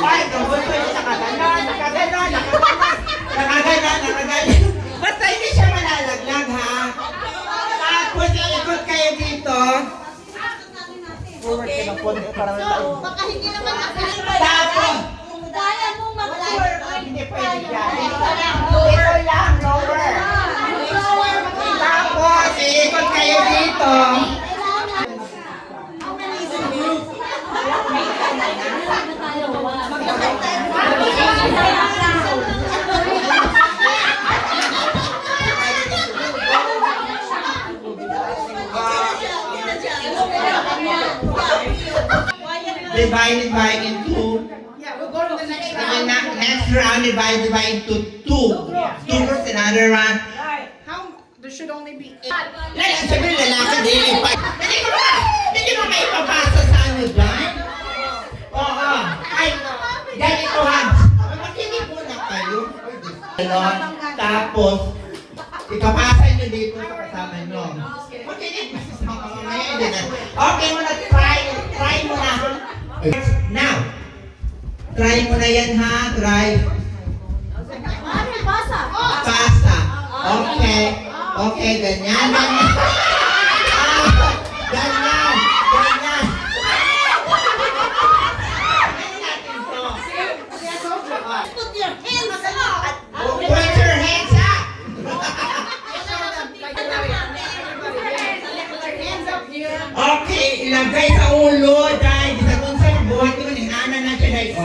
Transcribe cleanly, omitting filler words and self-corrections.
Ay, tungkol ko yung nakaganon. Basta hindi siya malalaglag, ha? Tapos, iikot kayo dito. Forward ka ng konti para may tayo. Baka hindi naman Tapos, kaya mong mag-forward. hindi pwede yan. Ito lang, lower. Tapos, iikot kayo dito. Divided by into. Yeah, we'll go to the next And round. then next round, divided by into 2. 2 plus another round. Right. How? There should only be 8. Sabi lalaki, hindi pa. Hindi mo may papasa sa ano dyan? Oo. Ay, ganito ha. Makinig muna kayo. Ganon. Tapos, ipapasa nyo dito sa kasama nyo. Makinig pa sa mga kamamaya. Okay mo na, try mo na. Now, try mo na yan ha, try. Pasa. Okay. Okay, ganyan. Ganyan. Ganyan. Ganyan. Put your hands up. Put your hands up. Okay, ilagay sa ulo dahil sa kung saan buhat ko ng inana na siya dahil.